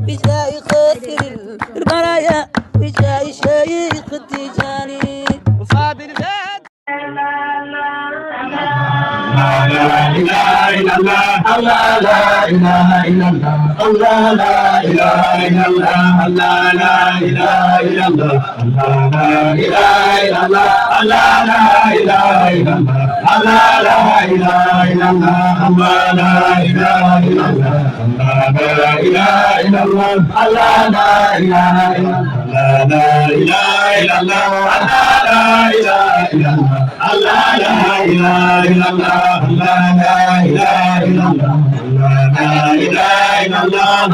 بشايخ البرايا بشاي شايخ التجاني وصاب الغد لا إله إلا الله الله لا إله إلا الله الله لا إله إلا الله الله لا إله إلا الله الله لا إله إلا الله الله لا إله إلا الله الله لا إله إلا الله الله لا إله إلا الله الله لا إله إلا الله الله لا إله إلا الله لا إله إلا الله الله لا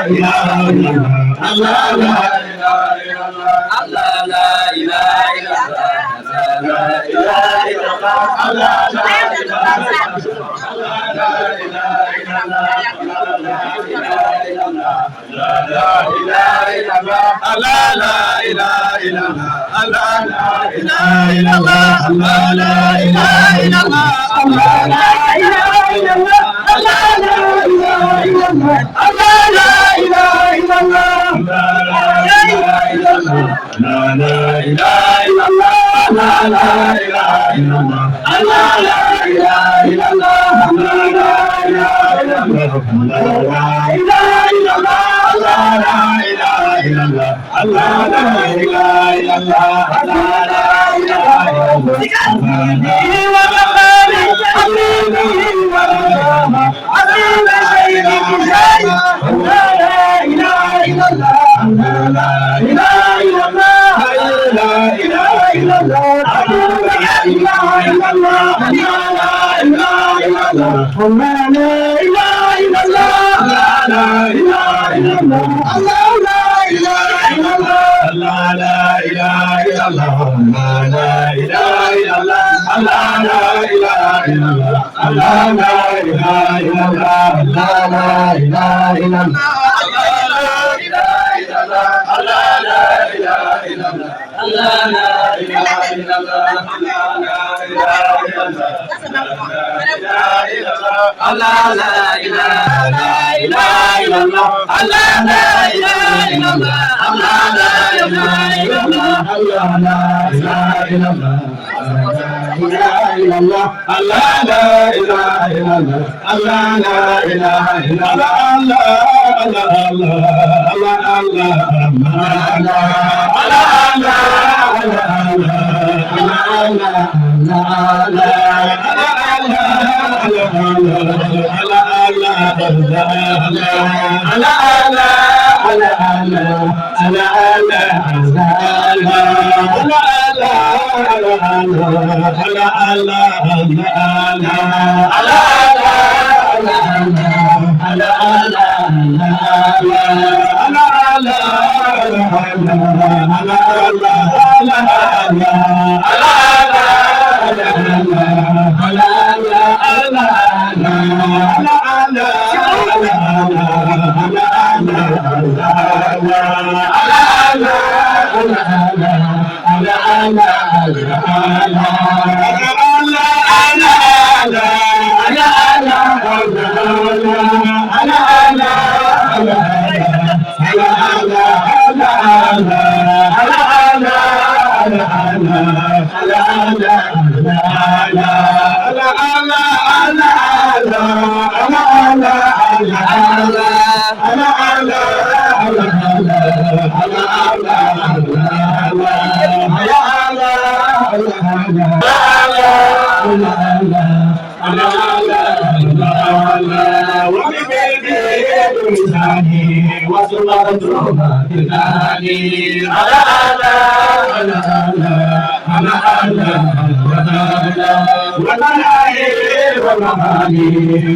إله إلا الله الله لا إله إلا الله الله لا إله إلا الله الله لا إله إلا الله الله لا إله إلا الله الله لا إله إلا الله الله لا إله إلا الله لا إله إلا الله الله لا إله إلا الله لا إله إلا الله الله لا إله إلا الله الله لا إله إلا الله الله لا إله إلا الله الله لا إله إلا الله الله لا إله إلا الله الله لا إله إلا الله لا إله إلا الله لا إله إلا الله لا إله إلا الله الله لا إله إلا الله لا إله إلا الله لا إله إلا الله الله لا إله إلا الله الله لا إله إلا الله الله لا إله إلا الله لا إله إلا الله لا إله إلا الله لا إله إلا الله لا إله إلا الله لا إله إلا الله لا إله إلا الله الله لا إله إلا الله الله لا إله إلا الله لا إله إلا الله الله لا إله إلا الله الله لا إله إلا الله الله لا إله إلا الله الله لا إله إلا الله الله لا إله إلا الله الله لا إله إلا الله الله لا إله إلا الله الله لا إله إلا الله الله لا إله إلا الله لا إله إلا الله الله لا إله إلا الله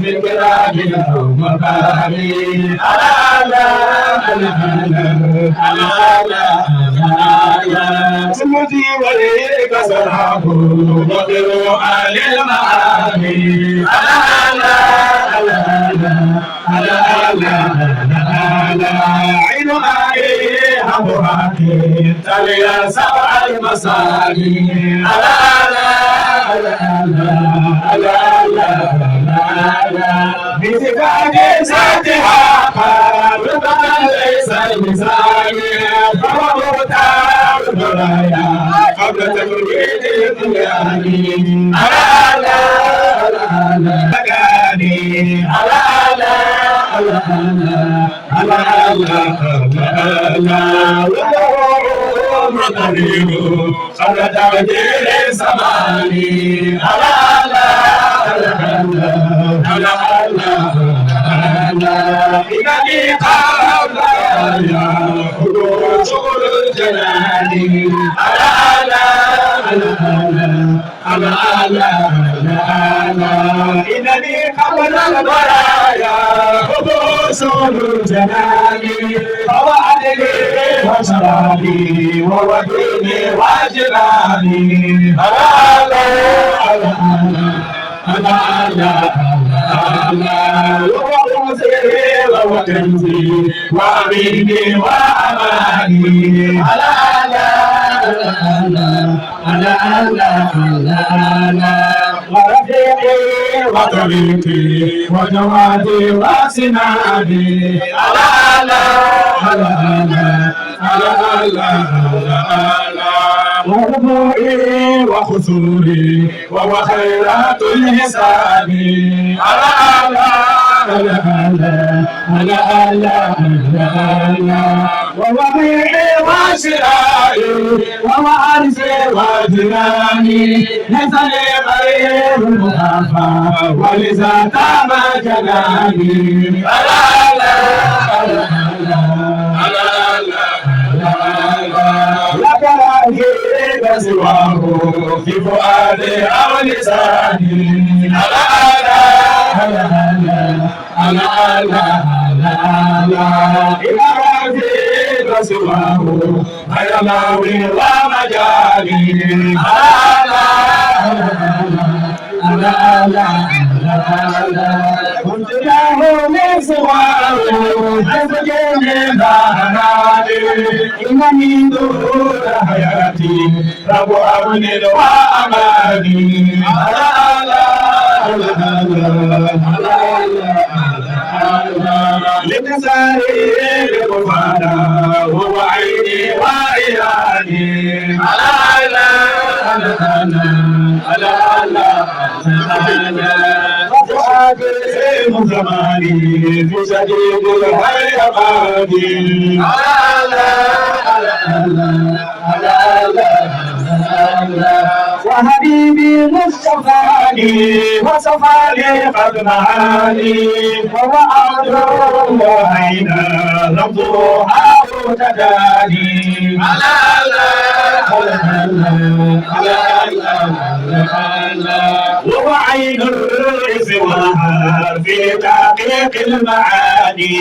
الله لا إله إلا الله الله سمتي وليك سرحه وقروا على المعاني عين عين حمراكي تلي سبع المصاري بزكاة ذاتها قالوا لساني فهو مختار البرايا قبل تكوين الدنيا على مكاني على قبل تعديل زماني إنني قبل شغل الجنان إنني قبل البرايا شغل الجنان فوعدني وشرابي ووديني وجناني وكنزي وأميني وأماني ورفيقي وطريقي وجوادي وسنادي وربوعي وخسوري وهو خيرات الحساب ووضيعي وشرائي ووعرسي وجناني ليس لي غير المخافى ولذا تاب جناني لك الأخير سواه في فؤادي أو لساني إلى رفيق سواه غير ماوي ومجالي كنت له من سواه أسجن بهنالي إنني دور حياتي رب أمن وأماني لتساري بغفانا وهو عيني وعياني وفؤادي من زماني في شديد الهيبان وحبيبي مصطفاني وصفاني قد معاني وهو عبد وعين ربها تداني وهو عين الرئيس والنهار في تحقيق المعاني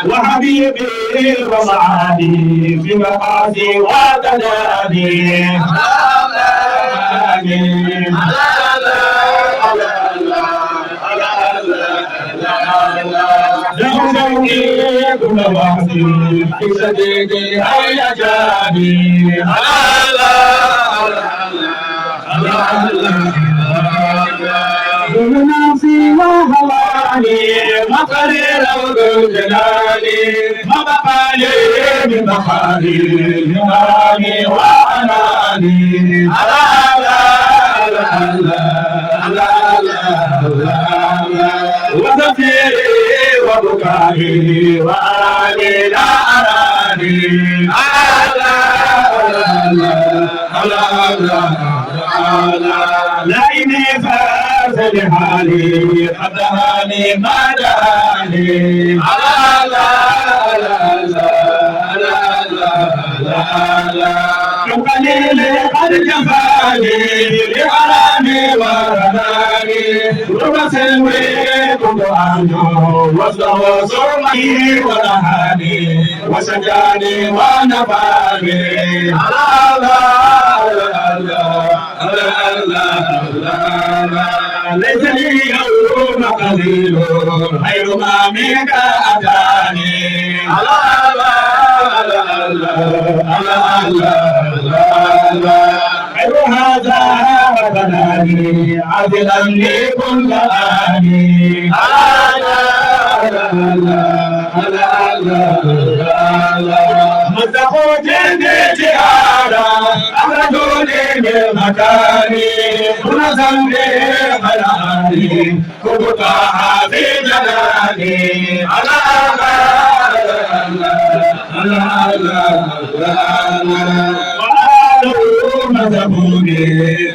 وحبيبي وصعادي في مقاسي وتداني لوجودي كل وحدي في صديقي هيجاني نفسي وهواني مقرر وجلالي ما بقالي من بقالي يماني وأناني وزفيري وبكائي وأراني لا أراني لئني فاز لحالي قد دهاني ما دهاني قليل قد جفاني لحرامي ورناني رب سلوي كنت أرجو وصله صرمي ونهاني وسجاني ونفاني ليس لي يوم قليل خير ما منك أتاني خير هذا بناني عادلا لكل آني مزقوا جلدي جهارا أخرجوني من مكاني كل ذنبي خلاني كبتها في جناني مذهبوني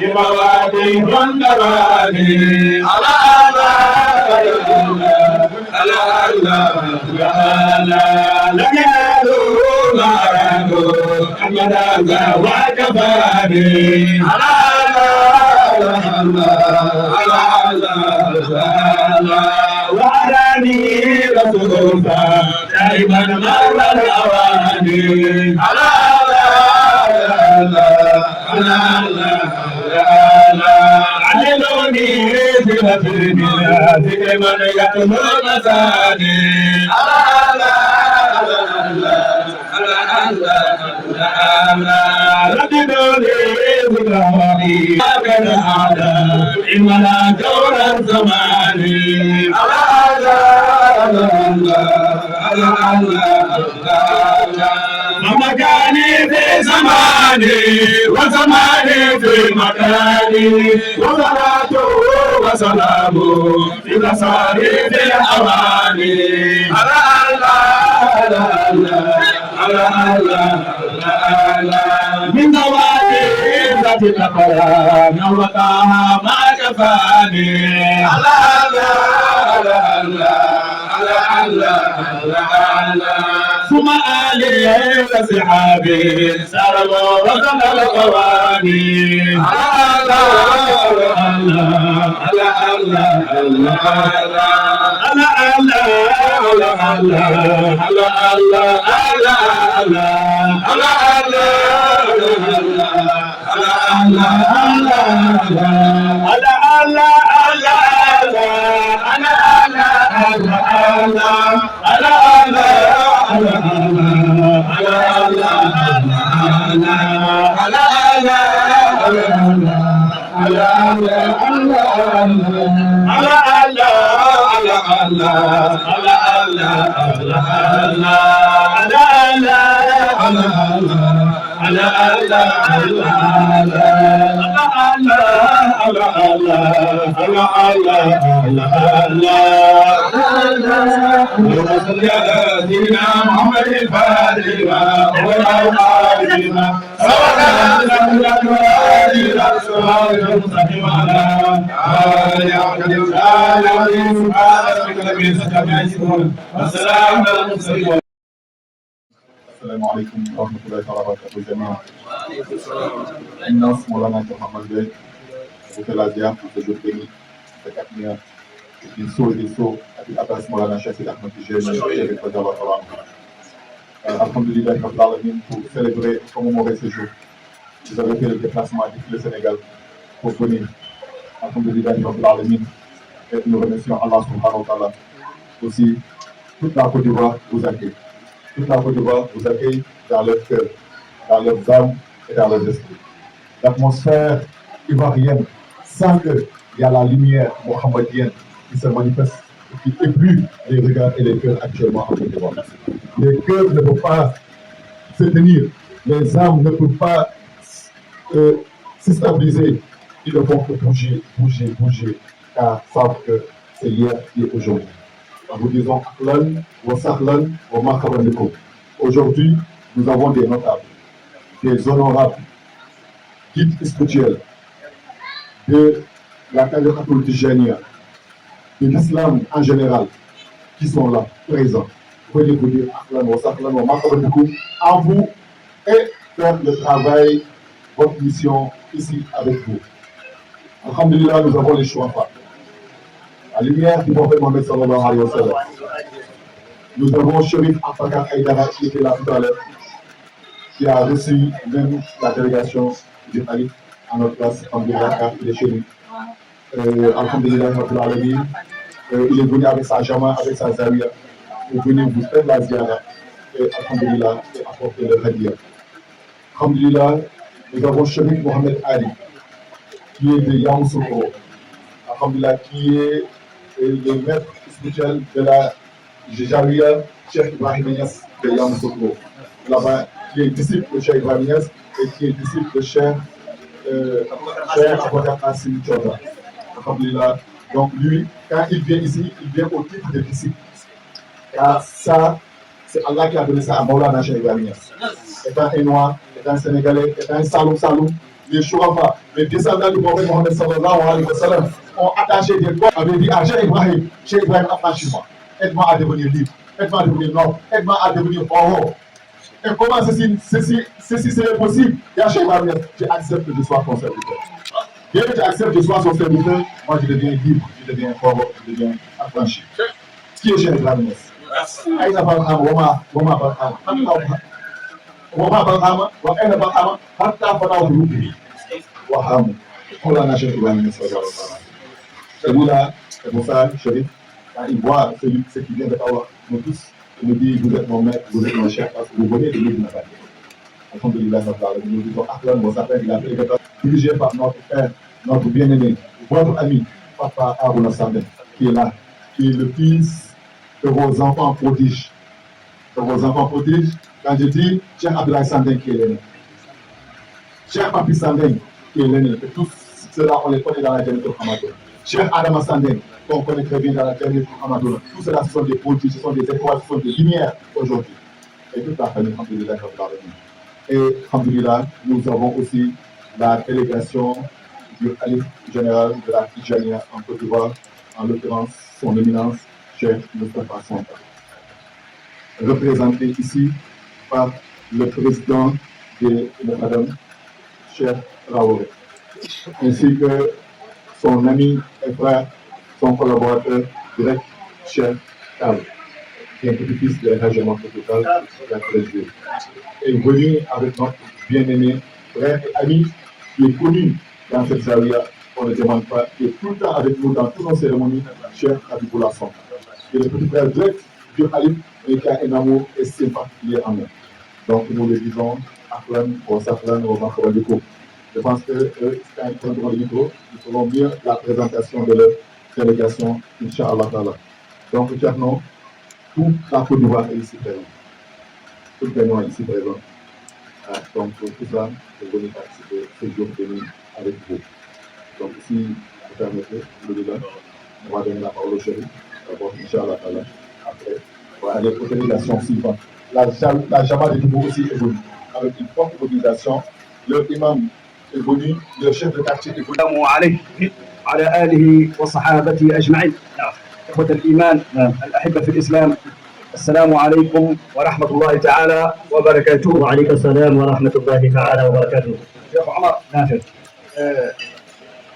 بموادي والنوادي لم يدوا ما رادوا أمدا وكفاني وعلاني رسول دائما مر الأواني علموني بمفردي ذكر من يتلو مساني رددوني بكرامي كان أعلى إننا دور الزمان ومكاني في زماني وزماني في مكاني وصلاته وسلامه في مصاريف الأواني من دواتي ذات الأقلام وقاها ما كفاني ثم آلي وصحابي سروا وصل القواني سيدنا محمد الفاتحة والأوقات السلام عليكم ورحمة الله وبركاته جميعا. الناس مولانا محمد Gueye, vous faites la diam pour ce jour béni, cette acmia, une saut et des sauts, avec Abbas Moulana Cheikh Sidi Ahmed Tijani, avec Fadala Salam. Alhamdulillah, pour célébrer ce moment ce jour. Vous avez fait le déplacement depuis le Sénégal pour venir. Alhamdulillah, et nous remercions Allah subhanahu wa ta'ala. Aussi, toute la Côte d'Ivoire vous accueille. Toute la Côte d'Ivoire vous accueille dans leur cœur, dans leurs âmes et dans leurs esprits. L'atmosphère ivoirienne, sans qu'il y a la lumière mohammedienne qui se manifeste et qui éblouit les regards et les cœurs actuellement en Côte d'Ivoire. Les cœurs ne peuvent pas se tenir, les âmes ne peuvent pas se stabiliser. Ils ne vont que bouger, bouger, bouger, car savent que c'est hier qui est aujourd'hui. En vous disant Aklan, Wasahlan, Wamakabaneko. Aujourd'hui, nous avons des notables, des honorables, guides spirituels de la Khalifatoul Tijaniya, de l'islam en général, qui sont là, présents. Veuillez vous dire Aklan, Wasahlan, Wamakabaneko en vous et faire le travail, votre mission ici avec vous. Alhamdulillah, nous avons les choix pas. À la lumière du prophète Mohammed sallallahu alayhi wa sallam. Nous avons Chérif Afakar Haïdara qui était là tout à l'heure, qui a reçu même la délégation du Khalif à notre place, Alhamdulillah, il est chez nous. Alhamdulillah, il est venu avec sa jama, avec sa zawiya, pour venir vous faire la ziyara, et Alhamdulillah, et apporter le hadiya. Alhamdulillah, Nous avons Cheikh Mohamed Ali, qui est de Yamoussoukro, alhamdoulilah, qui est le maître spirituel de la Jaria, Cheikh Ibrahim Niass de Yamoussoukro, là-bas, qui est disciple de Cheikh Ibrahim Niass et qui est disciple de Cheikh Aboubacar Hassim Tchota. Alhamdoulilah. Donc lui, quand il vient ici, il vient au titre de disciple. Car ça, c'est Allah qui a donné ça à Maulana Cheikh Ibrahim Niass. Étant un noir, étant un sénégalais, étant un saloum, les Chourafa, les descendants du prophète Mohammed sallallahu alayhi wa sallam ont attaché des corps, avaient dit à Cheikh Ibrahim, affranchis-moi, aide-moi à devenir libre, aide-moi à devenir noble, aide-moi à devenir fort. Et comment ceci serait possible? Ya Cheikh Ibrahim, j'accepte que je sois ton serviteur. Dès que tu acceptes que je sois son serviteur, moi je deviens libre, je deviens fort, je deviens affranchi. Ce qui est Cheikh Ibrahim. Aïna Barham, Wama Barham, وما برهما وأين برهما حتى فناه بروحه وهام مولانا Cheikh Ibrahim Niass. Celui-là, c'est pour ça, Chérif, quand il voit ce qui vient de Kawa, nous tous, il nous dit, vous êtes mon maître, vous êtes mon chef, parce que vous venez de l'île de Natal. Alhamdulillah, nous disons, Aklan, mon appel, il a fait dirigé par notre frère, notre bien-aimé, votre ami, Papa Aruna Sandem, qui est là, qui est le fils de vos enfants prodiges. De vos enfants prodiges, quand je dis Cheikh Abdoulaye Sandeng qui est l'aîné, Cheikh Papi Sandeng qui est l'aîné, que tous ceux-là on les connaît dans la Jamiatul Hamadoun. Cheikh Adama Sandeng, qu'on connaît très bien dans la Jamiatul Hamadoun. Tout cela ce sont des prodiges, ce sont des étoiles, ce sont des lumières aujourd'hui. Et toute la famille, alhamdulillah, et alhamdulillah, nous avons aussi la délégation du Khalif général de la Tijania en Côte d'Ivoire, en l'occurrence son éminence, Cheikh Moustapha Santa, représenté ici par le président de Madame Cheikh Raoulé, ainsi que son ami et frère, son collaborateur direct, Cheikh Tal, qui est un petit-fils de l'État total, la Présidente, est venu avec notre bien-aimé frère et ami qui est connu dans cette zaria, on ne demande pas, qui est tout le temps avec nous dans toutes nos cérémonies, Cheikh Habiboullah Son, qui est le petit frère direct du Khalif et qui a un amour estime particulier en nous. Donc nous le disons, Aklan, au Safran, au Makroliko. Je pense que quand ils prendront le micro, ils feront mieux la présentation de leur délégation, Inch'Allah. Donc, Tcherno, toute la Côte d'Ivoire est ici présente. Tout le monde est ici présent. Donc, tout ça, je vais participer ce jour venu avec vous. Donc, si vous permettez, on va donner la parole au chéri. D'abord, Inch'Allah. Après, on va aller aux délégations suivantes. La Jama de Toubou aussi est venue, avec une forte mobilisation. Le imam est venu, le chef de quartier est venu. السلام عليه وعلى آله وصحابته أجمعين. إخوة الإيمان الأحبة في الإسلام، السلام عليكم ورحمة الله تعالى وبركاته. وعليكم السلام ورحمة الله تعالى وبركاته. Cheikh Omar Nafir,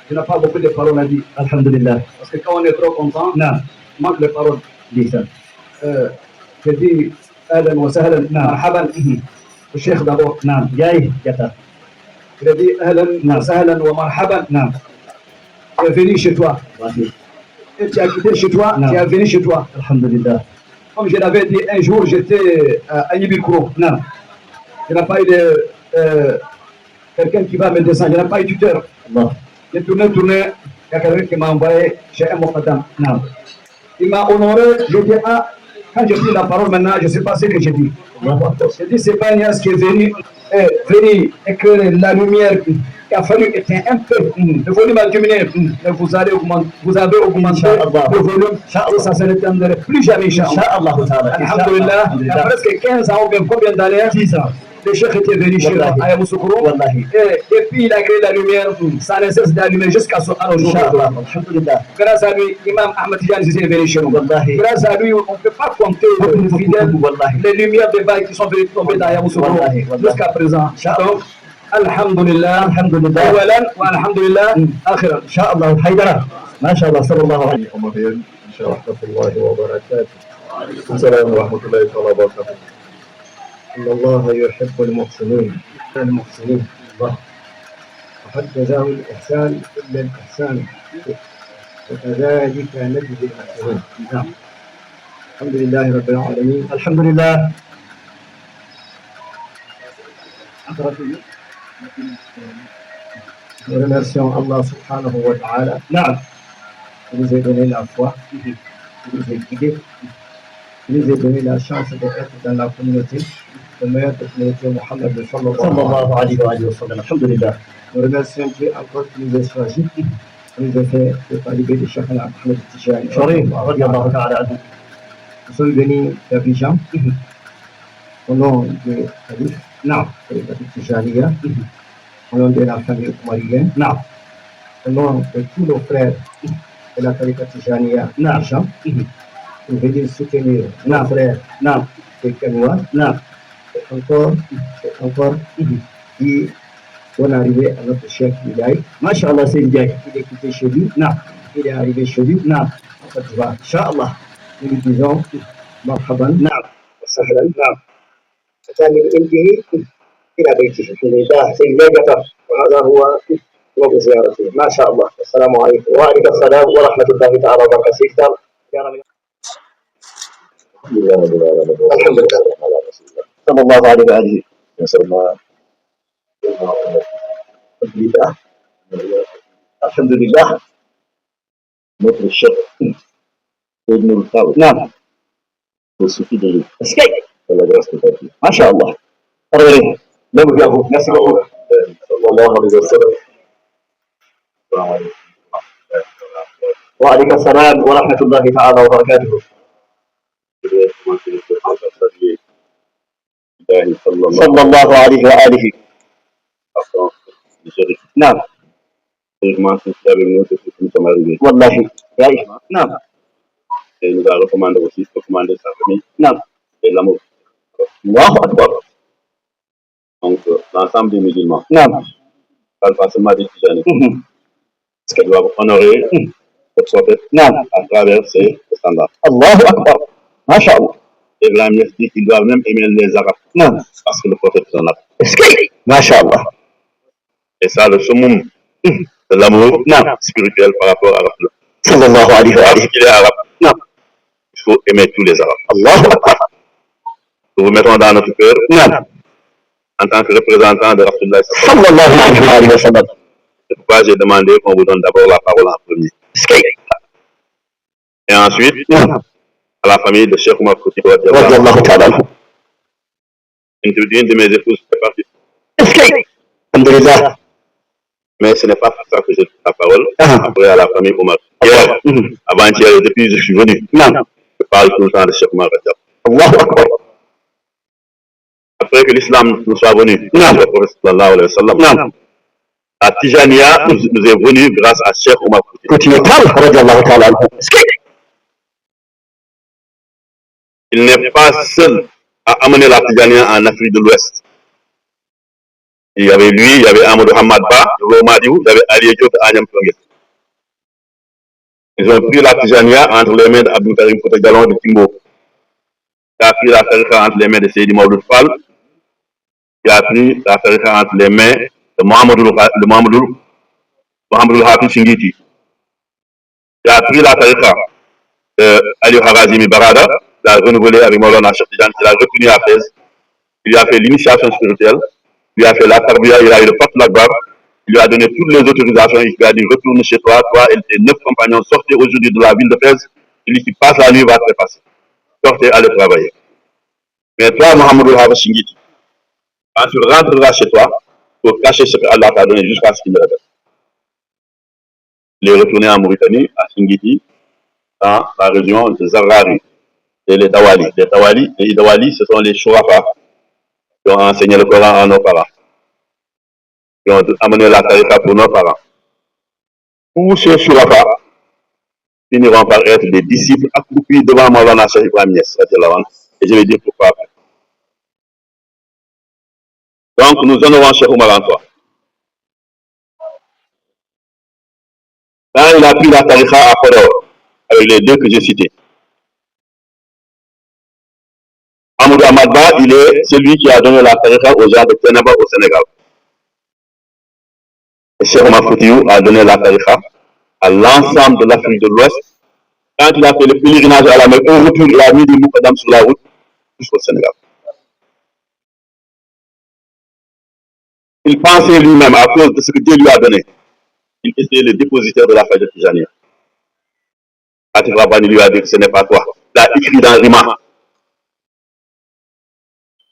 je n'ai pas beaucoup de paroles à dire. Alhamdulillah. Parce que quand on est trop content, نعم. manque de paroles. ليس. Je dis أهلا وسهلا مرحبا الشيخ d'abord. نعم. جاي جتا. Je dis أهلا وسهلا ومرحبا. نعم. Tu es venu chez toi. Et tu as quitté chez toi, tu es venu chez toi. Alhamdulillah. Comme je l'avais dit un jour, j'étais à Nibikro. نعم. Je n'ai pas eu de quelqu'un qui va me descendre, je n'ai pas eu tuteur. الله. J'ai tourné, il y a quelqu'un qui m'a envoyé chez un Mokhadam. نعم. Il m'a honoré, j'ai dit quand j'ai pris la parole maintenant, je ne sais pas ce que j'ai dit. J'ai dit c'est pas Niass qui est venu éclairer la lumière. Il a fallu éteindre un peu. Le volume a diminué. Mais vous avez augmenté le volume. Et ça ne s'éteindrait plus jamais. Inch'Allah. Alhamdulillah. Il y a presque 15 ans ou bien combien d'années? 10 ans. Le cheikh était venu chez moi à Yamoussoukro. Et puis il a créé la lumière. Ça ne cesse d'allumer jusqu'à ce jour. Alhamdulillah. Grâce à lui, l'imam Ahmed Tidiane est venu chez nous. Grâce à lui, on ne peut pas compter les fidèles, les lumières de bail qui sont venues tomber dans Yamoussoukro jusqu'à présent. Donc, Alhamdulillah, Alhamdulillah, awalan wa alhamdulillah, akhiran. Inch'Allah. Haydara. ما شاء الله صلى الله عليه وسلم. ورحمة الله وبركاته. السلام ورحمة الله وبركاته. إن الله يحب المحسنين. المحسنين الله. وهل جزاء الإحسان إلا الإحسان. وكذلك نجزي المحسنين. نعم. الحمد لله رب العالمين. الحمد لله. Nous remercions Allah subhanahu wa ta'ala qui nous a donné la foi, qui nous a guidés, qui nous a donné la chance d'être dans la communauté, la meilleure communauté Mohammed sallallahu alayhi wa sallam. Alhamdulillah. Nous remercions Dieu encore qui nous a choisis, qui nous a fait le talibé de Cheikh Ahmed Tijani. Nous sommes venus d'Abidjan au nom de Khalif, de Tijaniya, au nom de la famille omarienne, au nom de tous nos frères de la Tariqa Tijaniya d'Abidjan, pour venir soutenir nos frères de Kanoua, et encore, qui vont arriver à notre chef Milaï. Masha'Allah, c'est Ndiaye. Il est quitté chez lui, il est arrivé chez lui, ça te va. Inch'Allah, nous lui disons, marhaban, sahlan, ثاني الانتهي الى بيته سيدنا جفر وهذا هو وقت زيارته ما شاء الله. السلام عليكم وعليكم السلام ورحمه الله تعالى وبركاته. الحمد لله صلى الله عليه واله وسلم. الحمد لله. Notre chef de nous parle. Il suffit de lui. La grâce de Dieu. Masha'Allah. Regardez, merci beaucoup. Sallallahu alayhi wa sallam. Wa alaykum assalam wa rahmatullahi ta'ala wa barakatuh. Sallallahu alayhi wa alihi. Naam. Wallahi. Naam. Et nous a recommandé aussi de recommander sa famille. Naam. Et l'amour. Allahu Akbar. Donc, l'ensemble des musulmans, pas forcément des Tijanis, parce qu'ils doivent honorer le prophète à travers ses standards. Allahu Akbar. Masha'Allah. Ibrahim Niasse dit qu'ils doivent même aimer les Arabes, parce que le prophète est un arabe. Masha'Allah. Et ça, le summum de l'amour spirituel par rapport à l'arabe. Sallallahu alayhi wa sallam. Parce qu'il est arabe, il faut aimer tous les Arabes. Allahu Akbar. Nous vous mettons dans notre cœur, en tant que représentant de Rasulullah sallallahu alayhi wa sallam. C'est pourquoi j'ai demandé qu'on vous donne d'abord la parole en premier. Et ensuite, à la famille de Cheikh Oumar Fouti, une de mes épouses fait partie. Mais ce n'est pas pour ça que j'ai la parole. Après, à la famille Oumar. Hier, avant-hier, depuis que je suis venu, je parle tout le temps de Cheikh Oumar. Après que l'islam nous soit venu, le prophète sallallahu alayhi wa sallam, la Tijaniya nous est venue grâce à Cheikh Oumar Fouti. Il n'est pas seul à amener la Tijaniya en Afrique de l'Ouest. Il y avait lui, il y avait Amadou Hamad Ba, il y avait Ali Diop et Agnam Tonguet. Ils ont pris la Tijaniya entre les mains d'Abdou Karim Fouta Diallo de Timbo. Il a pris la tariqa entre les mains de Seydi Maouloud Fall. Il a pris la tariqa entre les mains de Mohamedou Hafiz Singiti. Il a pris la tariqa de Ali Harazimi Barada, il a renouvelé avec Maulana Cheikh Tidiane, il a retenu à Fès. Il a fait l'initiation spirituelle, il a fait la tarbiya, il a eu le Fatul Akbar, il lui a donné toutes les autorisations, il lui a dit retourne chez toi, toi et tes 9 compagnons, sortez aujourd'hui de la ville de Fès, celui qui passe la nuit va te passer. Sortez, allez travailler. Mais toi, Mohamedou Hafiz Singiti, quand tu rentreras chez toi, pour cacher ce que Allah t'a donné jusqu'à ce qu'il le révèle. Il est retourné en Mauritanie, à Singiti, dans la région de Zarrari, et les Dawali. Les Dawali, ce sont les Shourafa qui ont enseigné le Coran à nos parents, qui ont amené la tariqa pour nos parents. Tous ces Shourafa finiront par être des disciples accroupis devant Maulana Cheikh Ibrahim Niasse, et je vais dire pourquoi après. Donc, nous honorons Cheikh Oumar en toi. Quand il a pris la tariqa à Podor, avec les deux que j'ai cités, Amadou Hamad Ba, il est celui qui a donné la tariqa aux gens de Ténaba au Sénégal. Et Cheikh Oumar Foutiyou a donné la tariqa à l'ensemble de l'Afrique de l'Ouest. Quand il a fait le pèlerinage à la Mecque, au retour, il a mis des moukadam sur la route jusqu'au Sénégal. Il pensait lui-même, à cause de ce que Dieu lui a donné, il était le dépositaire de la fête de Tijania. Atif Rabbani lui a dit que ce n'est pas toi. Il a écrit dans Rima,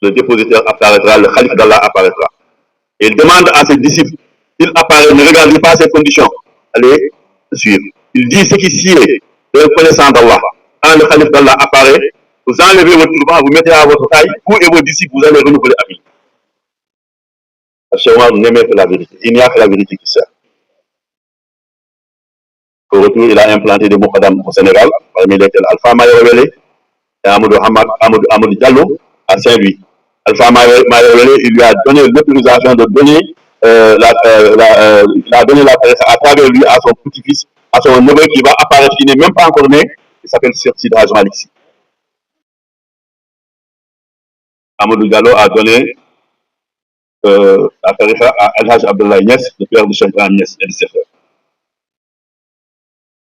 le dépositaire apparaîtra, le Khalif d'Allah apparaîtra. Et il demande à ses disciples, il apparaît, ne regardez pas ces conditions, allez suivre. Il dit ce qui sied de reconnaissance d'Allah. Quand le Khalif d'Allah apparaît, vous enlevez votre turban, vous mettez à votre taille, vous et vos disciples, vous allez renouveler la vie. Cheikh Omar n'aimait que la vérité. Il n'y a que la vérité qui sert. Au retour, il a implanté des Moukadam au Sénégal, parmi lesquels Alpha Mayewele et Amadou Diallo à Saint-Louis. Alpha Mayewele, il lui a donné l'autorisation de donner il a donné la presse à travers lui à son petit-fils, à son neveu qui va apparaître, qui n'est même pas encore né, il s'appelle Sirtid Haj Maliksi. Amadou Diallo a donné la tariqa à Al-Haj Abdullah Niass, le père de Cheikh Ibrahim Niass et de ses frères.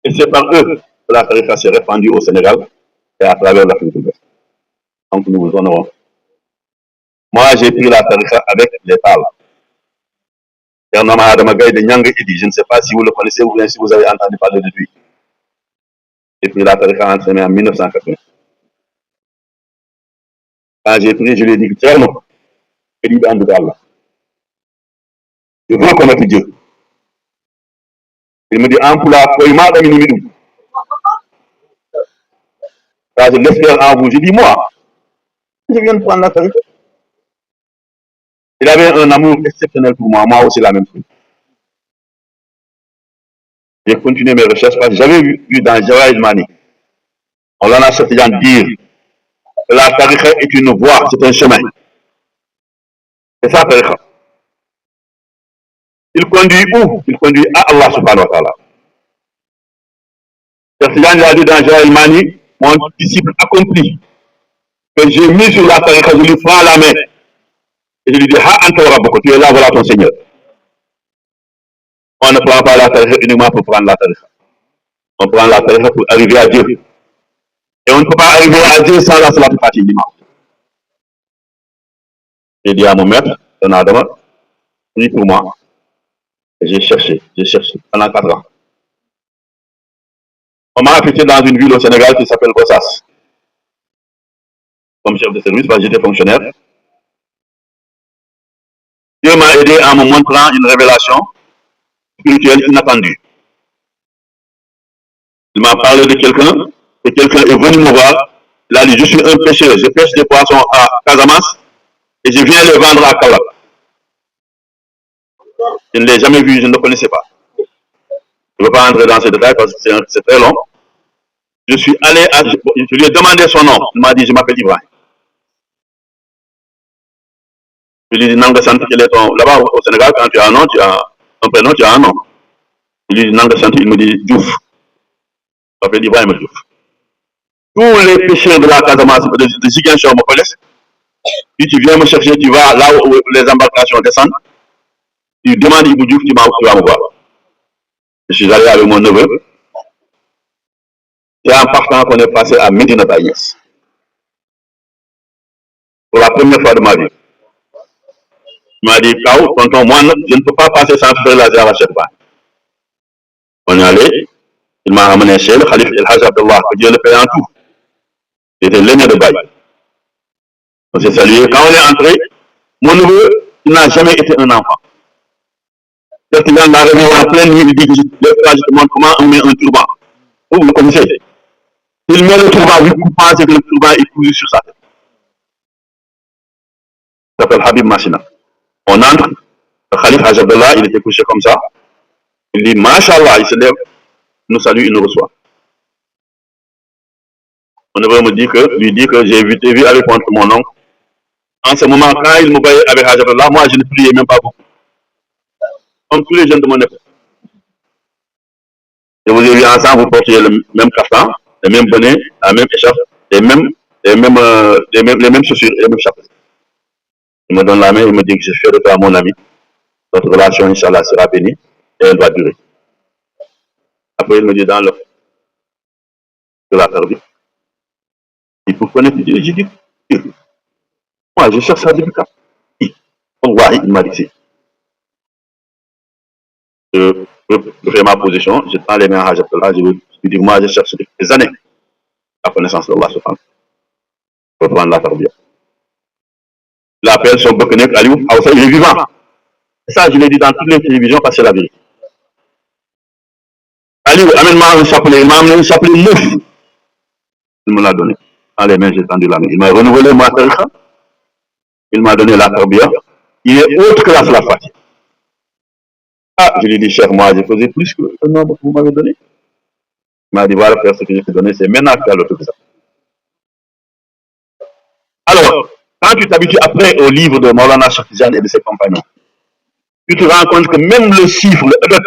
Et c'est par eux que la tariqa s'est répandue au Sénégal et à travers l'Afrique de l'Ouest. Donc nous vous honorons. Moi, j'ai pris la tariqa avec les pales. Yernom Adama Gaye de Nyang Idi, je ne sais pas si vous le connaissez ou bien si vous avez entendu parler de lui. J'ai pris la tariqa entre en 1980. Quand j'ai pris, je lui ai dit que Tcherno, il dit Allah. Je veux connaître Dieu. Il me dit, Ampula, Koyma, Daminimidou. Je l'espère en vous. Je dis, moi, je viens de prendre la tariqa. Il avait un amour exceptionnel pour moi, moi aussi la même chose. J'ai continué mes recherches parce que j'avais vu dans Jawahir Mani, on en a sorti dire que la tariqa est une voie, c'est un chemin. C'est ça, tariqa. Il conduit où? Il conduit à Allah subhanahu wa ta'ala. Cheikh a dit dans Jawahir Mani, mon disciple accompli, que j'ai mis sur la tariqa, je lui prends la main. Et je lui dis, ha anta rabbuka, tu es là, voilà ton Seigneur. On ne prend pas la tariqa uniquement pour prendre la tariqa. On prend la tariqa pour arriver à Dieu. Et on ne peut pas arriver à Dieu sans la salat fatih dimanche. J'ai dit à mon maître, un Adama, prie pour moi. Et j'ai cherché pendant 4 ans. On m'a affecté dans une ville au Sénégal qui s'appelle Gossas. Comme chef de service, parce que j'étais fonctionnaire. Dieu m'a aidé en me montrant une révélation spirituelle inattendue. Il m'a parlé de quelqu'un, et quelqu'un est venu me voir. Il a dit, je suis un pêcheur, je pêche des poissons à Casamance et je viens les vendre à Kaolak. Je ne l'ai jamais vu, je ne le connaissais pas. Je ne veux pas entrer dans ces détails parce que c'est très long. Je suis allé, je lui ai demandé son nom. Il m'a dit, je m'appelle Ibrahim. Je lui ai dit, Nanga Santi, quel est ton... Là-bas au Sénégal, quand tu as un nom, tu as un prénom, tu as un nom. Je lui ai dit, Nanga Santi, il me dit, Diouf. Je m'appelle Ibrahim Diouf. Tous les pêcheurs de la Casamance, de Ziguinchor me connaissent. Si tu viens me chercher, tu vas là où les embarcations descendent. Tu demandes Ibou Diouf, tu vas me voir. Je suis allé avec mon neveu. C'est en partant qu'on est passé à Medina Baïs. Pour la première fois de ma vie. Il m'a dit, Kao, tonton, moi, je ne peux pas passer sans faire la ziara chez toi. On est allé. Il m'a ramené chez le Khalif El Haj Abdullah, que Dieu le paye en tout. J'étais l'aîné de Baï. On s'est salué. Quand on est entré, mon neveu, il n'a jamais été un enfant. Quand il est arrivé en pleine nuit, il dit que je te montre comment on met un turban. Vous le connaissez. Il met le turban, vous pensez que le turban est cousu sur sa tête. Il s'appelle Habib Machina. On entre, le Khalif Haj Abdullah, il était couché comme ça. Il dit, Masha'Allah, il se lève, nous salue, il nous reçoit. Mon neveu me dit lui dit que j'ai vu avec mon oncle. En ce moment, quand il me voyait avec Haj Abdullah, moi je ne priais même pas beaucoup. Comme tous les jeunes de mon époque. Je vous ai vu ensemble, vous portiez le même caftan, les mêmes bonnets, la même écharpe, les mêmes chaussures et les mêmes chapeaux. Il me donne la main, il me dit que je suis fier de toi, mon ami. Notre relation, Inch'Allah, sera bénie et elle va durer. Après, il me dit dans le de la perdue. Il faut connaître Dieu. J'ai dit, moi, je cherche ça depuis quand? Il m'a dit, je fais ma position, je tends les mains à Hajj Abdallah, je lui dis, moi, je cherche depuis des années la connaissance de Allah subhanahu pour prendre la tarbiya. Il appelle son Bekenek Aliou, il est vivant. Et ça, je l'ai dit dans toutes les télévisions parce que c'est la vérité. Aliou, amène-moi un chapelet, il m'a amené un chapelet neuf. Il me l'a donné. Dans les mains, j'ai tendu la main. Il m'a renouvelé ma tariqa. Il m'a donné la tarbiya. Il est autre que la Salafati. Ah, je lui ai dit, cher, moi, j'ai posé plus que le nombre que vous m'avez donné. Il m'a dit, voilà, faire ce que je t'ai donné, c'est maintenant faire l'autre que ça. Alors, quand tu t'habitues après au livre de Maulana Cheikh Tidiane et de ses compagnons, tu te rends compte que même le chiffre, le adad,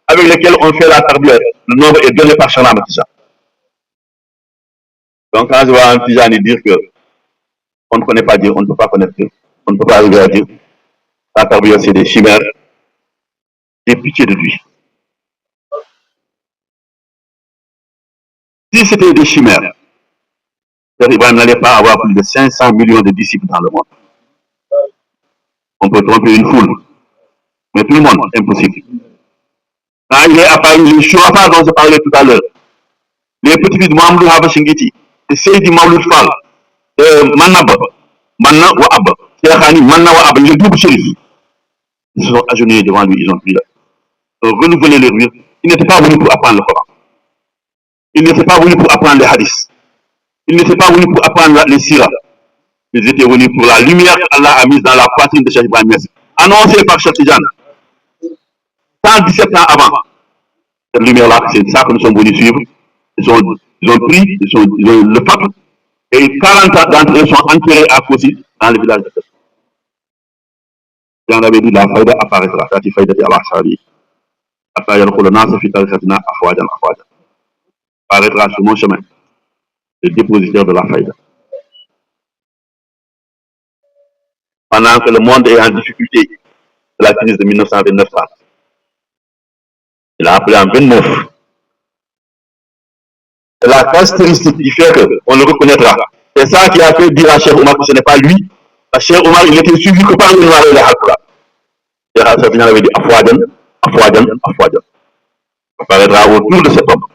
avec lequel on fait la tarbiya, le nombre est donné par Cheikh Ahmed Tidiane. Donc, quand je vois un Tijani dire que on ne connaît pas Dieu, on ne peut pas connaître Dieu, on ne peut pas arriver à Dieu, la tarbiya, c'est des chimères, j'ai pitié de lui. Si c'était des chimères, Ibrahim n'allait pas avoir plus de 500 millions de disciples dans le monde. On peut tromper une foule, mais tout le monde, impossible. Quand il est apparu, les Chouafa dont je parlais tout à l'heure, les petits-fils de Mohamed Haba Shingiti, et Seydi Mauloud Fall, Manaba, Manna ou Abba, Chekhani, Manna ou Abba, les doubles shérifs, ils se sont agenouillés devant lui, ils ont pris renouveler leur vie. Ils n'étaient pas venus pour apprendre le Coran. Ils n'étaient pas venus pour apprendre les hadiths. Ils n'étaient pas venus pour apprendre les sirah. Ils étaient venus pour la lumière qu'Allah a mise dans la poitrine de Cheikh Ibrahim Niass, annoncée par Cheikh Tidiane 117 ans avant. Cette lumière-là, c'est ça que nous sommes venus suivre. Ils ont pris, ils ont le peuple, et 40 d'entre eux sont enterrés à Kossi, dans le village de Kossi. J'en avais dit, la faïda apparaîtra, la faïda de Allah Shari. Après, il y a le nas, fi tarikhatina, afwajan, afwajan. Apparaîtra sur mon chemin, le dépositaire de la faïda. Pendant que le monde est en difficulté de la crise de 1929, il a appelé en 29. C'est la caractéristique qui fait qu'on le reconnaîtra. C'est ça qui a fait dire à Cheikh Omar que ce n'est pas lui. Parce que Cheikh Omar, il était suivi que par le noir et les Halkoula. Cheikh Hassan avait dit Afwajan, Afwajan, Afwajan. On apparaîtra autour de cet homme.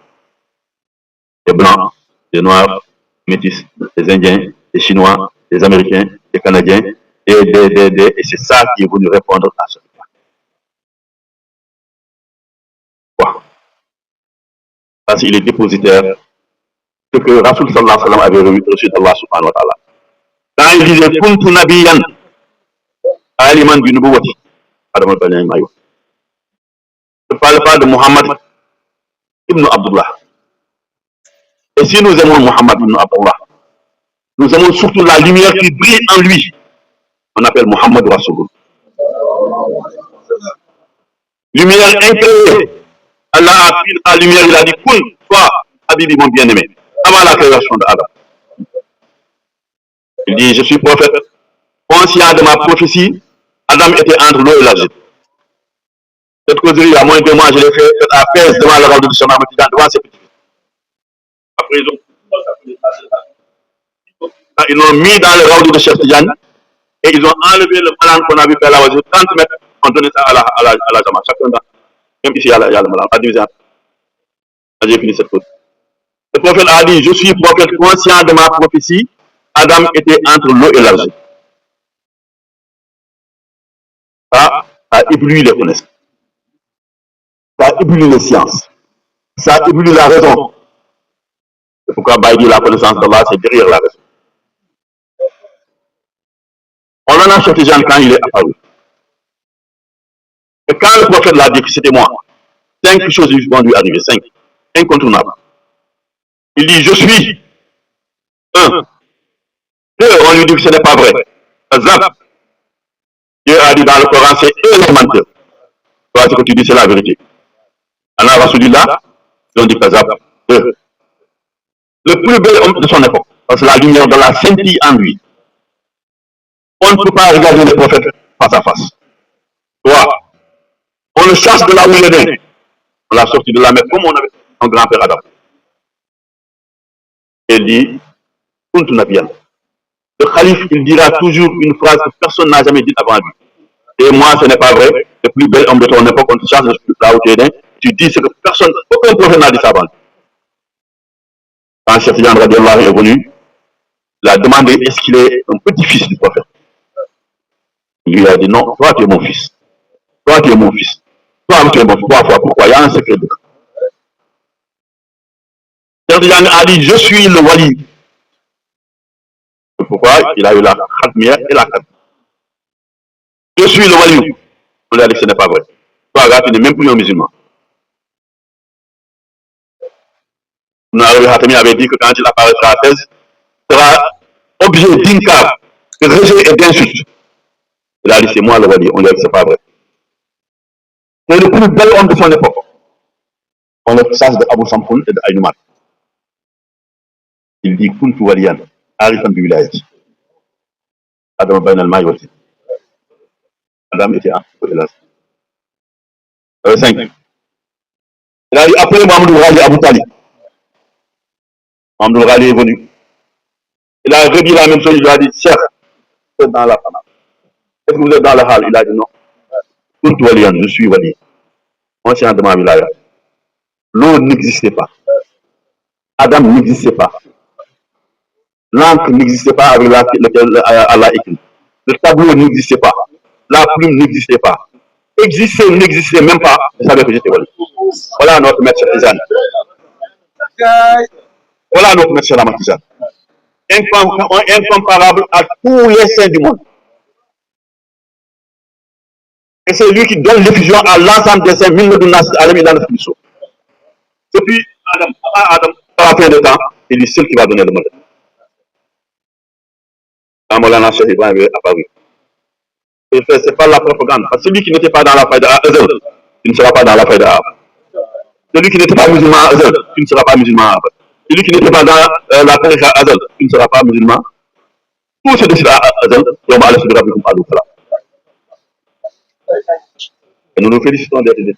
Les blancs, les noirs, les métis, les indiens, les chinois, les américains, les canadiens, et c'est ça qui est venu répondre à ce point. Pourquoi? Parce qu'il est dépositaire ce que Rasoul sallallahu alayhi wa sallam avait reçu d'Allah subhanahu wa ta'ala. Quand il disait Kuntu nabiyan, aliman bi nubuwati, Adam al-Bani Mayo. Je ne parle pas de Muhammad ibn Abdullah. Et si nous aimons Muhammad ibn Abdullah, nous aimons surtout la lumière qui brille en lui. On appelle Muhammad Rasoul. Lumière incréée. Allah a pris la lumière, il a dit Kun, toi, Habibi, mon bien-aimé, avant la création d'Adam. Il dit, je suis prophète, conscient de ma prophétie, Adam était entre l'eau et l'argile. Cette causerie, à moins de moi, je l'ai fait à Fès devant le rang de Cheikh Ahmed Tidiane, devant ses petits. Après, ils l'ont mis dans le rang de Cheikh Tidiane et ils ont enlevé le malan qu'on a vu faire là-bas, 30 mètres, on donnait ça à la Jama. Chacun dans, même ici, il y a le malan, pas divisé. J'ai fini cette chose. Le prophète a dit, je suis prophète conscient de ma prophétie, Adam était entre l'eau et l'argile. Ça a ébloui les connaissances. Ça a ébloui les sciences. Ça a ébloui la raison. C'est pourquoi Baïdi, la connaissance d'Allah, c'est derrière la raison. On en a cherché Jean quand il est apparu. Et quand le prophète l'a dit que c'était moi, 5 choses vont lui arriver, 5, incontournables. Il dit, je suis 1. 2, on lui dit que ce n'est pas vrai. Zap. Dieu a dit dans le Coran, c'est eux les menteurs. Toi, ce que tu dis, c'est la vérité. Allah Rasoulillah, ils ont dit que Zap. Le plus bel homme de son époque, parce que la lumière de la scintille en lui. On ne peut pas regarder le prophète face à face. Toi, on le chasse de là où il est né. On l'a sorti de la mer comme on avait son grand-père Adam. Il dit, Kuntu Nabiyan. Le calife, il dira toujours une phrase que personne n'a jamais dite avant lui. Et moi, ce n'est pas vrai. Le plus bel homme de ton époque, on te change là où tu es né. Tu dis ce que personne, aucun prophète n'a dit ça avant. Quand Cheikh Tidiane Radiallahu est venu, il a demandé est-ce qu'il est un petit-fils du prophète. Il lui a dit non, toi tu es mon fils. Toi tu es mon fils. Toi tu es mon fils. Trois fois. Pourquoi? Il y a un secret dedans. Cheikh Tidiane a dit je suis le wali. Pourquoi? Il a eu la khatmiya et la khatmiya. Je suis le wali. On lui a dit que ce n'est pas vrai. Toi, regarde, tu n'es même plus un musulman. Nabi Hatami avait dit que quand il apparaîtra à thèse, il sera objet d'incar, de rejet et d'insulte. Il a dit c'est moi le wali. On lui a dit que ce n'est pas vrai. C'est le plus bel homme de son époque. On le sache de Abu Sampoun et de Aïnoumar. Il dit Kuntu waliyan, arifan bi wilayati. Adam Ben al Mayoti. Adam était un peu hélas. 5. Il a dit après Mohamed Ghali Abu Talib. Mohamed Ghali est venu. Il a redit la même chose. Il a dit Cheikh, vous êtes dans la fana. Est-ce que vous êtes dans le hal? Il a dit non. Kuntu waliyan, je suis wali. On tient de ma wilaya. L'eau n'existait pas. Adam n'existait pas. L'encre n'existait pas avec laquelle Allah écrit. Le tableau n'existait pas. La plume n'existait pas. Exister n'existait même pas. Je savais que j'étais wali. Voilà notre maître Tijani. Voilà notre maître Tijani. Incomparable à tous les saints du monde. Et c'est lui qui donne l'effusion à l'ensemble des saints. Depuis Adam, à la fin de temps, c'est lui seul qui va donner le monde. Quand Molana Cheikh Ibrahim est apparu. Et ce n'est pas la propagande. Parce que celui qui n'était pas dans la faïda à Ezel, il ne sera pas dans la faïda à. Celui qui n'était pas musulman à Ezel, il ne sera pas musulman à. Celui qui n'était pas dans la tariqa à Ezel, il ne sera pas musulman. Tout se décide à Ezel, et on va aller se déraper comme Adou. Et nous nous félicitons d'être des.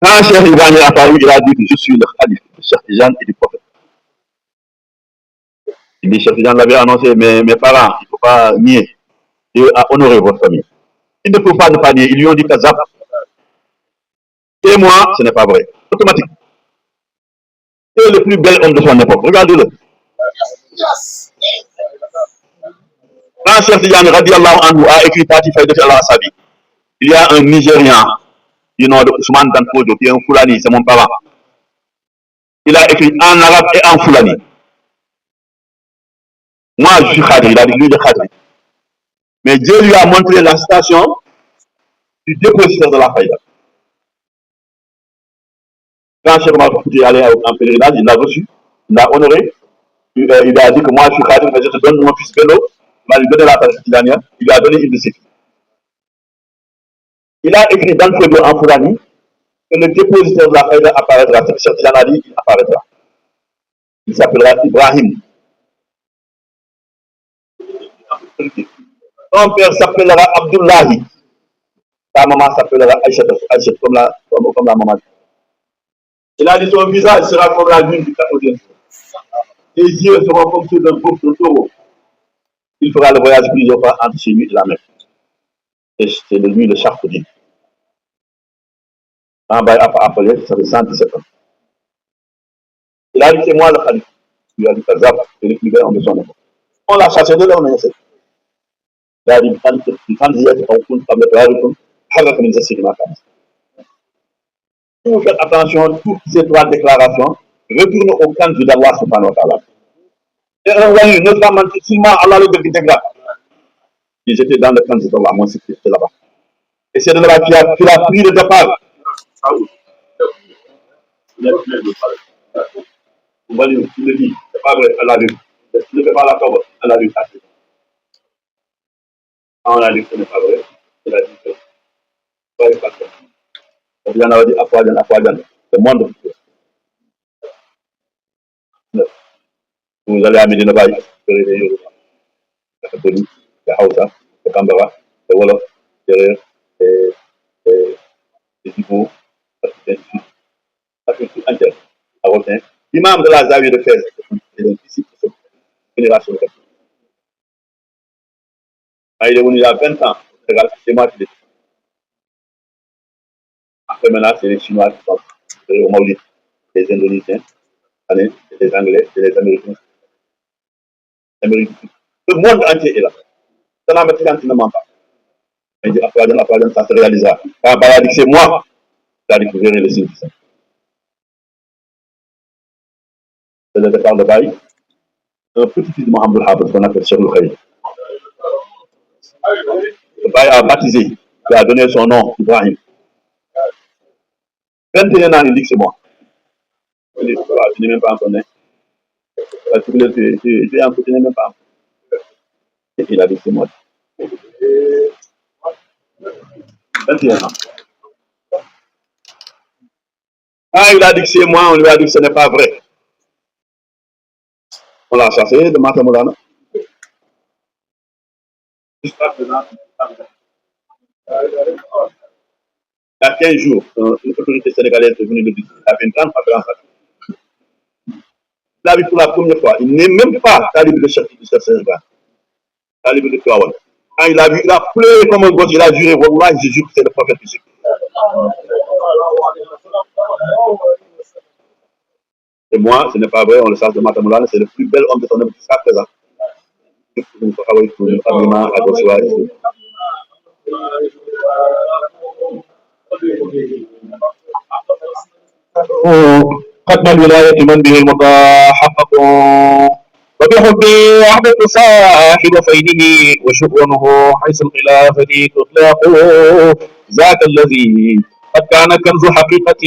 Quand Cheikh Ibrahim est apparu, il a dit que je suis le khalif de Cheikh Tidiane et du prophète. Il dit Cheikh Tidiane l'avait annoncé, mais mes parents, il ne faut pas nier. Dieu a honoré votre famille. Ils ne peuvent pas ne pas nier. Ils lui ont dit Kazab. Et moi, ce n'est pas vrai. Automatique. C'est le plus bel homme de son époque. Regardez-le. Quand Cheikh Tidiane Radiallahu anhu a écrit Tati Faïdati al-Asabi, il y a un Nigérian du nom de Ousmane Danfodo qui est un Foulani, c'est mon parent. Il a écrit en arabe et en Foulani. Moi, je suis Khadri, il a dit lui de Khadri. Mais Dieu lui a montré la citation du dépositaire de la Faïda. Quand Cheikh Omar Fouti est allé en pèlerinage, il l'a reçu, il l'a honoré. Il a dit que moi, je suis Khadri, mais je te donne mon fils Bello. Il va lui donner la tâche Tidania. Il lui a donné une de ses filles. Il a écrit dans le Fodo en Foulani que le dépositaire de la Faïda apparaîtra. Cheikh Tidiane a dit, il apparaîtra. Il s'appellera Ibrahim. Son père s'appellera Abdullahi. Sa maman s'appellera Aïcha, comme la maman. Il a dit son visage sera comme la lune du 14e jour. Les yeux seront comme ceux d'un bouc de taureau. Il fera le voyage plusieurs fois entre chez lui et la mer. Et c'est de lui le Charpoudin. En bas, appelé, ça fait 117 ans. Il a dit c'est moi le Khalif. Il a dit Kazab, c'est le plus bel homme de son époque. On l'a chassé de là, on est il a dit si vous faites attention, toutes ces trois déclarations retournent au candidat d'Allah subhanahu wa ta'ala. Et un wali ne sera menti seulement Allah le dégrade. Ils étaient dans le candidat d'Allah, moi c'était là-bas. Et c'est de là-bas qu'il a pris le départ. Wali, il le dit, c'est pas vrai, Allah le dit. Ne fais pas la cover, Allah le dit. On a dit que ce n'est pas vrai. Il a dit que ce n'est pas vrai. Il en a dit Afwajan, le monde. Vous allez à Medina Baye, les Yoruba, les Catholiques, les Hausa, les Kambara, les Wolof, les Igbo, l'Afrique entière, à Rotin. L'imam de la Zawiya de Fès, c'est un disciple de cette génération de Quand il est venu il y a 20 ans, c'est moi qui l'ai fait. Après, maintenant, c'est les Chinois qui sont au Maouli, les Indonésiens, les Anglais, les Américains. Le monde entier est là. Ça n'a pas qui ne ment pas. Il dit, après, ça se réalisera. Quand il a dit que c'est moi, il a dit que vous verrez le signe. C'est le départ de Baï. Un petit fils de Mohamed Habib, qu'on appelle Cheikh Loukaï. Le Baï a baptisé, il a donné son nom, Ibrahim. 21 ans, il dit que c'est moi. Il dit, voilà, je n'ai même pas entendu. Tu es en côté, même pas. Et il a dit que c'est moi. 21 ans. Ah, il a dit que c'est moi, on lui a dit que ce n'est pas vrai. On l'a chassé de Matamolana. Jusqu'à présent, il y a 15 jours, une autorité sénégalaise est venue le dire. Il avait une grande conférence. Il a vu pour la première fois. Il n'est même pas talibé de Cheikh Sénégal. Talibé de Tuawan. Quand il a vu, il a pleuré comme un gosse, il a juré, voilà, je jure que c'est le prophète Jésus. Et moi, ce n'est pas vrai, on le chasse de Matamolana, c'est le plus bel homme de son œuvre jusqu'à présent. ختم الولاية من به المضى حقق وبحبه أحببت صاحب فيده وشؤونه حيث الخلافة تطلق ذاك الذي قد كان كنز حقيقة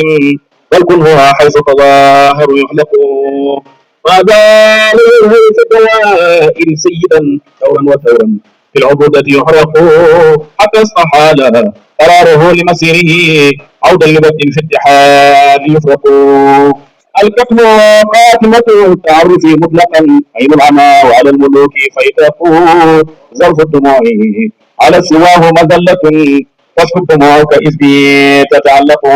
والكنه حيث تظاهر يحلق ما زال في الدوائر سيدا ثورا وثورا في العبودة يحرق حتى استحال قراره لمسيره عودا لبدء في اتحاد يفرق الكتم قاتمة التعرف مطلقا عين العمى وعلى الملوك فيتق ظرف الدموع على سواه مذلة تسكب دموعك إذ به تتعلق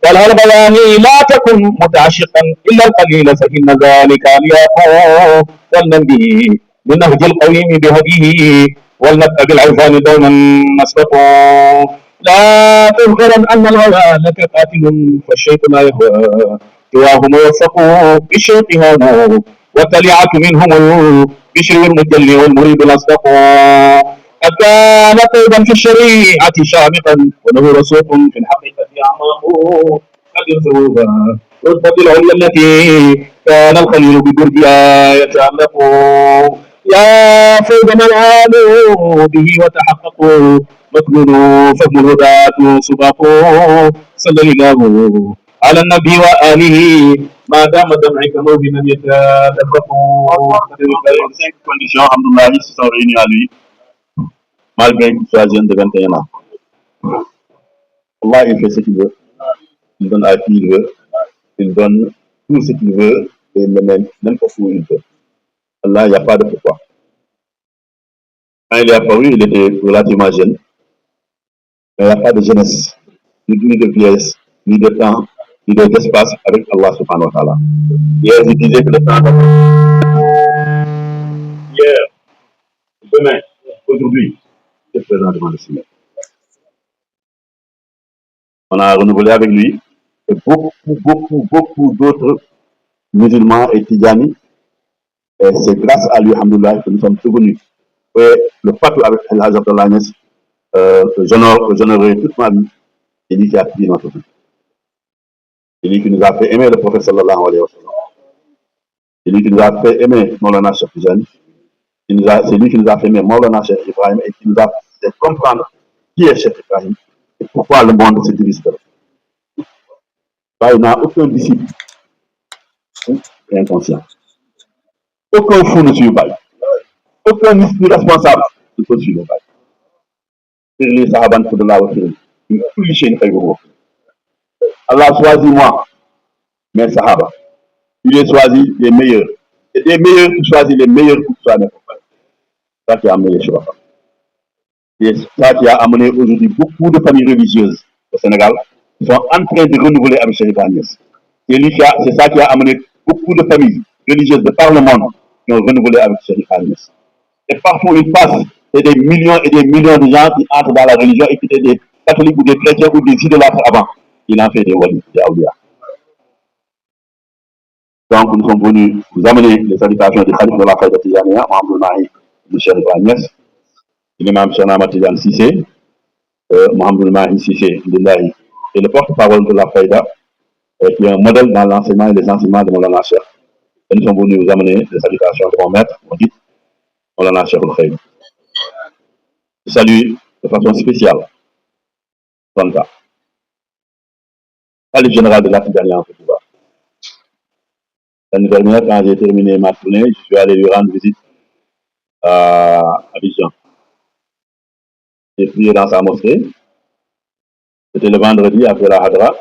والهربيان لا تكن متعشقا إلا القليل فإن ذلك ليقو والنبي بنهج القويم بهديه ولنبقى بالعرفان دوما نسبق لا تذكرن أن الهوى لك قاتل فالشيخ لا يهوى سواه موفق بالشوق هانوا والتليعة منهم البشر والمجل والمريد الأصدق قد كان قيدا في الشريعة شامقا وله رسوق في الحقيقة أعماقه قد يرثوها رتبة العليا التي كان الخليل ببردها يتعلق يا فوز من عالوا به وتحققوا مكنون فهم الهداة سباقوا صلى الله على النبي وآله ما دام دمعك موهنا يتدفق. 5 conditions, alhamdoulilah, se sont réunies à lui, malgré qu'il soit jeune de 21 ans. Allah, il fait ce qu'il veut, il donne à qui il veut, il donne tout ce qu'il veut et il le met n'importe où il veut. Allah, il n'y a pas de pourquoi. Quand il est apparu, il était relativement jeune, mais il n'y a pas de jeunesse, ni de vieillesse, ni de temps, ni d'espace avec Allah subhanahu wa ta'ala. Hier, il disait que le temps hier, demain, aujourd'hui, c'est présent devant le Seigneur. On a renouvelé avec lui et beaucoup d'autres musulmans et tidjanis. Et c'est grâce à lui, alhamdoulilah, que nous sommes souvenus. Et le pacte avec El Hajj Abdallah Niasse, que j'honorerai toute ma vie, c'est lui qui a pris notre vie. C'est lui qui nous a fait aimer le prophète sallallahu alayhi wa sallam. C'est lui qui nous a fait aimer Maulana Cheikh Tijani. C'est lui qui nous a fait aimer Maulana Cheikh Ibrahim et qui nous a fait comprendre qui est Cheikh Ibrahim et pourquoi le monde se divise. Il n'a aucun disciple inconscient. Aucun fou ne suit le bail. Aucun esprit responsable ne peut suivre le bail. C'est les sahabans pour de la voiture. Allah choisit moi, mes sahaba. Il les choisit les meilleurs. Et des meilleurs qui choisissent les meilleurs pour soi n'importe quoi. C'est ça qui a amené les choix. Et ça qui a amené aujourd'hui beaucoup de familles religieuses au Sénégal qui sont en train de renouveler avec Cheikh Ibrahim. C'est ça qui a amené beaucoup de familles religieuses de par le monde qui ont renouvelé avec Cheikh Ibrahim. Et parfois ils passent, c'est des millions et des millions de gens qui entrent dans la religion et qui étaient des catholiques ou des chrétiens ou des idolâtres avant. Il en fait des walis, des awliya. Donc, nous sommes venus vous amener les salutations du Khalif de la Faïda Tijaniya, Mohamed Mahi, de Cheikh Ibrahim, l'imam Cheikh Ahmad Tidiane Cissé, Mohamed Mahi Cissé, et le porte-parole de la Faïda, qui est un modèle dans l'enseignement et les enseignements de Moulana Cheikh. Et nous sommes venus vous amener les salutations de mon maître, mon guide, Moulana Cheikh Al-Khaïd. Je salue de façon spéciale Fanta, Khalif général de la Tijaniya en Côte d'Ivoire. L'année dernière, quand j'ai terminé ma tournée, je suis allé lui rendre visite à Abidjan. J'ai prié dans sa mosquée. C'était le vendredi après la Hadra.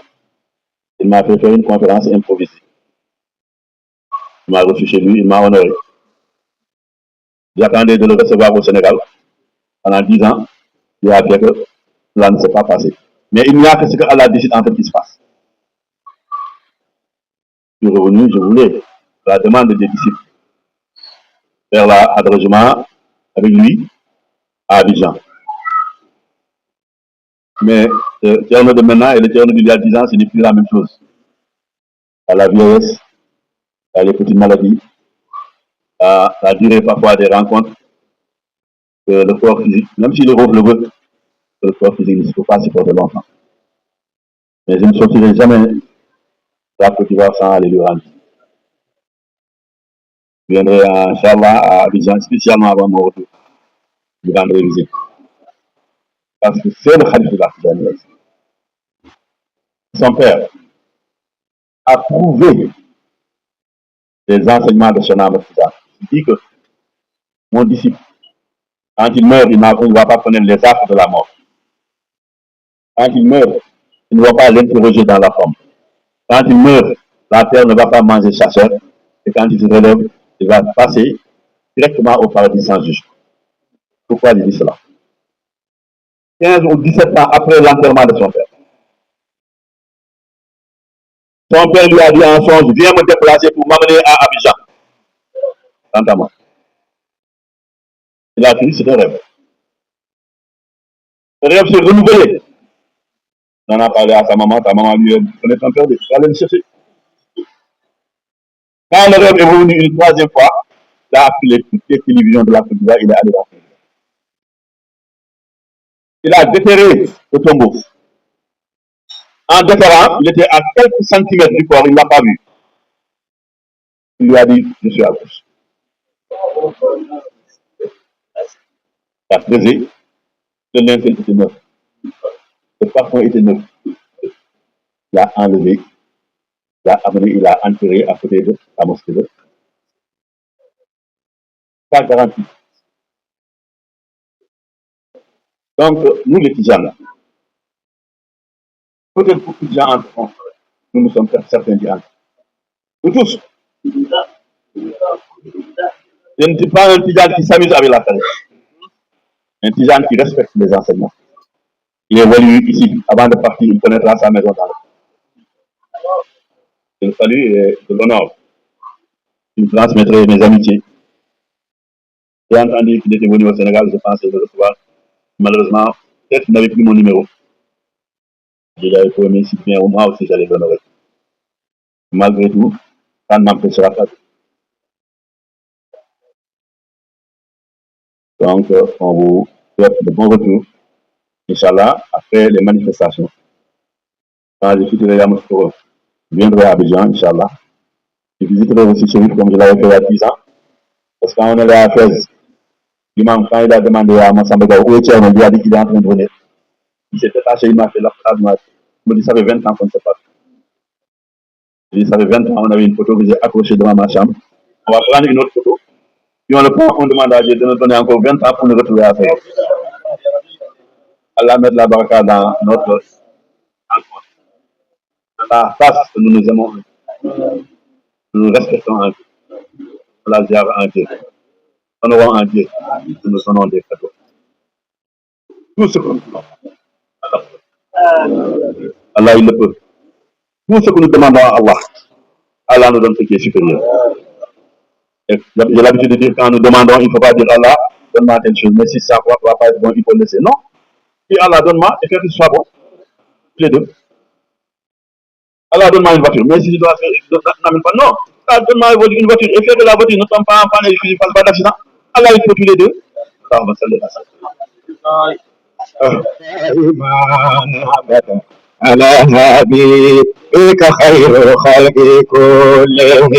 Il m'a fait faire une conférence improvisée. Il m'a reçu chez lui, il m'a honoré. J'attendais de le recevoir au Sénégal pendant 10 ans. Il a fait que cela ne s'est pas passé. Mais il n'y a que ce que Allah décide en fait qui se passe. Je suis revenu, je voulais la demande des disciples faire la Hadra avec lui à Abidjan. Mais le terme de maintenant et le terme d'il y a 10 ans, ce n'est plus la même chose. À la vieillesse, à les petites maladies, à la durée parfois des rencontres, que le corps physique, même si le rôle le veut, que le corps physique ne peut pas supporter longtemps. Mais je ne sortirai jamais de la Côte d'Ivoire sans aller lui rendre. Je viendrai, Inch'Allah, à Abidjan, spécialement avant mon retour, lui rendre visite. Parce que c'est le Khalif de la Tijaniya. Son père a prouvé les enseignements de Cheikh Ahmed Tidiane. Il dit que mon disciple, quand il meurt, il ne va pas connaître les affres de la mort. Quand il meurt, il ne va pas l'interroger dans la tombe. Quand il meurt, la terre ne va pas manger sa chair. Et quand il se relève, il va passer directement au paradis sans juge. Pourquoi il dit cela? 15 ou 17 ans après l'enterrement de son père. Son père lui a dit en songe, viens me déplacer pour m'amener à Abidjan. Entends-moi. Il a fini, c'est un rêve. Le rêve s'est renouvelé. On en a parlé à sa maman lui connaît son père, il allait le chercher. Quand le rêve est revenu une troisième fois, il a appelé toutes les télévisions de la Côte d'Ivoire, il est allé voir. Il a déterré le tombeau. En déterrant, il était à quelques centimètres du corps, il ne l'a pas vu. Il lui a dit, je suis à gauche. Il a creusé, le linceul était neuf. Le parfum était neuf. Il a enlevé, il a amené, il a enterré à côté de la mosquée. Ça garantit. Donc, nous les Tijanes, peut-être beaucoup de gens entrent, nous sommes certains d'y entrer. Nous tous. Je ne suis pas un Tijane qui s'amuse avec la famille. Un Tijane qui respecte les enseignements. Il est venu ici, avant de partir, il connaîtra sa maison dans le. Je le salue et je l'honore. Je lui transmettrai mes amitiés. J'ai entendu qu'il était venu au Sénégal, je pensais le recevoir. Malheureusement, peut-être qu'il n'avait plus mon numéro. Je l'avais promis si bien, moi aussi j'allais l'honorer. Malgré tout, ça ne m'empêchera pas. Donc, on vous souhaite de bons retours, Inch'Allah, après les manifestations. Quand je quitterai Yamoussoukro, je viendrai à Abidjan, Inch'Allah. Je visiterai aussi Chérif comme je l'avais fait il y a 10 ans. Parce que quand on est à Fès, l'imam, quand il a demandé à Massamba où est-il, on lui a dit qu'il est en train de venir. Il s'est détaché, il m'a fait l'affaire. Il me dit, ça fait 20 ans qu'on ne sait pas. Il dit, ça fait 20 ans, on avait une photo que j'ai accrochée devant ma chambre. On va prendre une autre photo. Puis on le prend, on demande à Dieu de nous donner encore 20 ans pour nous retrouver à faire. Allah mette la baraka dans notre rencontre. La face que nous nous aimons, nous nous respectons en Dieu. La ziar en Dieu. Honorons en Dieu. Nous nous donnons des cadeaux. Tout ce que nous voulons. Allah, il le peut. Tout ce que nous demandons à Allah, Allah nous donne ce qui est supérieur. J'ai l'habitude de dire quand nous demandons, il ne faut pas dire Allah, donne-moi telle chose, mais si ça ne va pas être bon, il faut le laisser. Non. Puis Allah donne-moi et faire que ce soit bon. Les deux. Allah donne-moi une voiture, mais si je dois faire, n'amène pas, non. Allah donne-moi une voiture et faire que la voiture ne tombe pas en panne et que je ne fasse pas d'accident. Allah, il faut tous les deux. Allah va saluer ça. على حبيبك خير خلق كلهم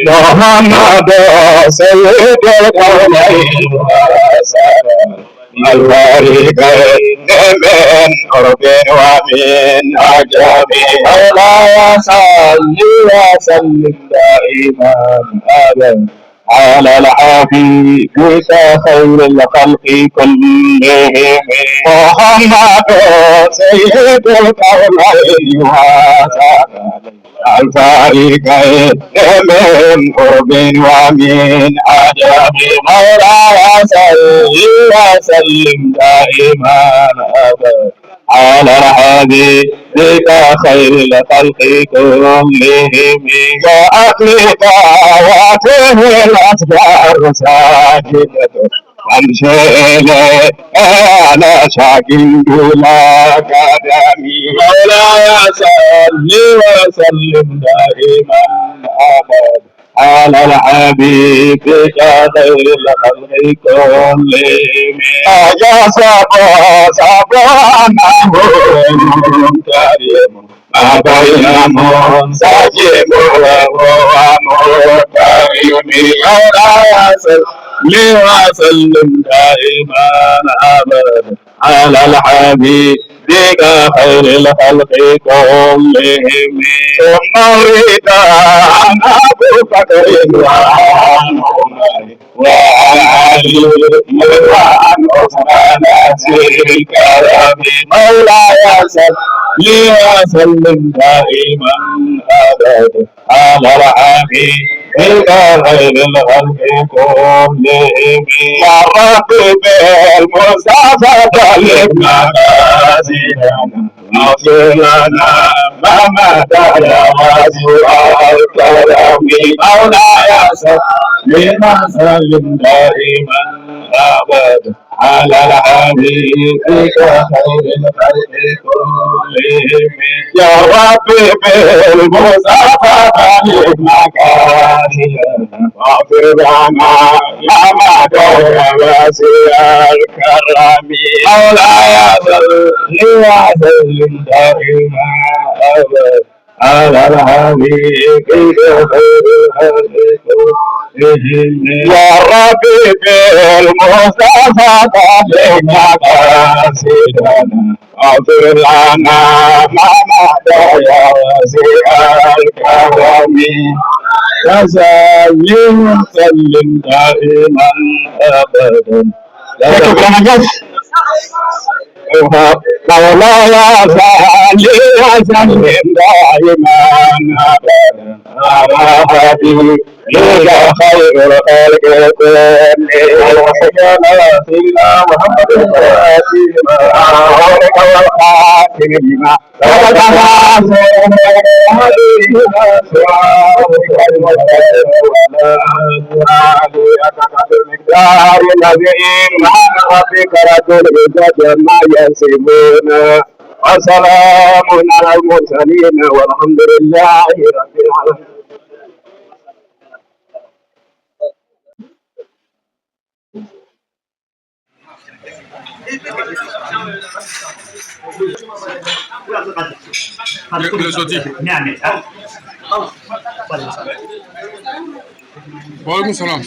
محمد سيد الكونين الفريقين من قرب ومن عجب مولاي صل وسلم دائما ابدا على الحبيب خير الخلق كلهم محمد سيد الكونين الفريقين من قرب ومن عجب مولاي صل وسلم دائما ابدا على حبيبك خير الخلق كلهم وأهل دعوته الأصدار ساجدة أنشئ على شاكل دولا قدمي مولاي صل وسلم دائما أبدا على الحبيب خير الخلق كلهم يا صبرنا كريم ما بين منسجم ومكرم مولاي صل وسلم دائما ابدا على الحبيب خير الخلق كلهم ثم رداء ابو بكر وعلي وعن عثمان الكرم مولاي صل وسلم دائما ابدا على الحبيب خير الخلق كلهم يا رب بالمصطفى بلغنا قاصدنا اغفر لنا ما مدى وسوء الكرم مولاي صل وسلم دائما ابدا على الحبيب خير الخلق كلهم يا رب بالمصطفى بلغنا قاصدنا واغفر لنا يا مدى وسوء الكرم مولاي صل وسلم دائما ابدا على الحبيب خير الخلق يا ربي بالمصطفى بلغنا قاصدنا اغفر لنا ما مدى يا وسيع الكرم وسلم دائما ابدا مولاي صل وسلم دائما ابدا على حبيبك خير الخلق كلهم سيدنا محمد فاتما عليك والخاتم لما مقدار الذين عن ربك رب العزة ما يصفون وسلام على المرسلين والحمد لله رب العالمين. Waalaikum salam.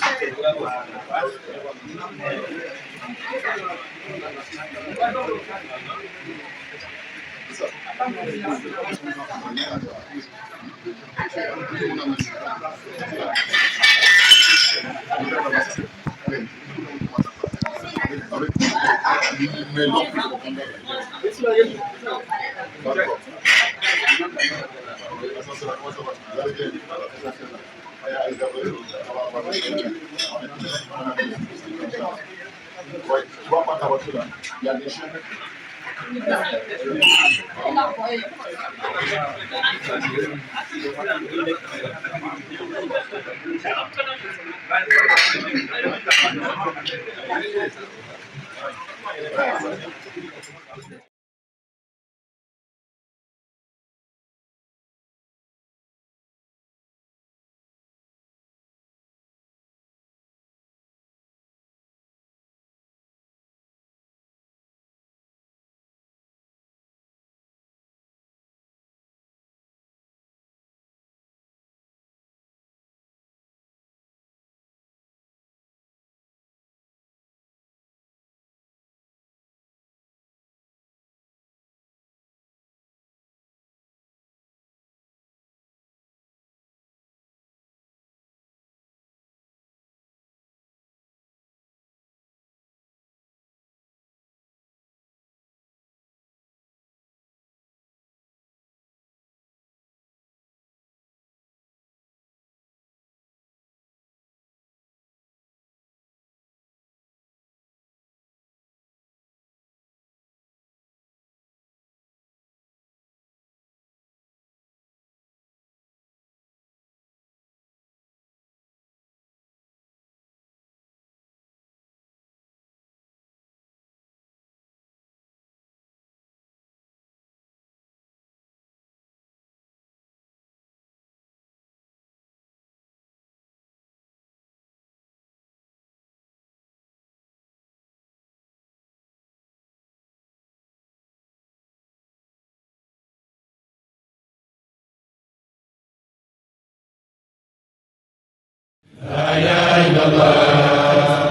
La ilaha illallah,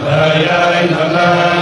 la ilaha illallah.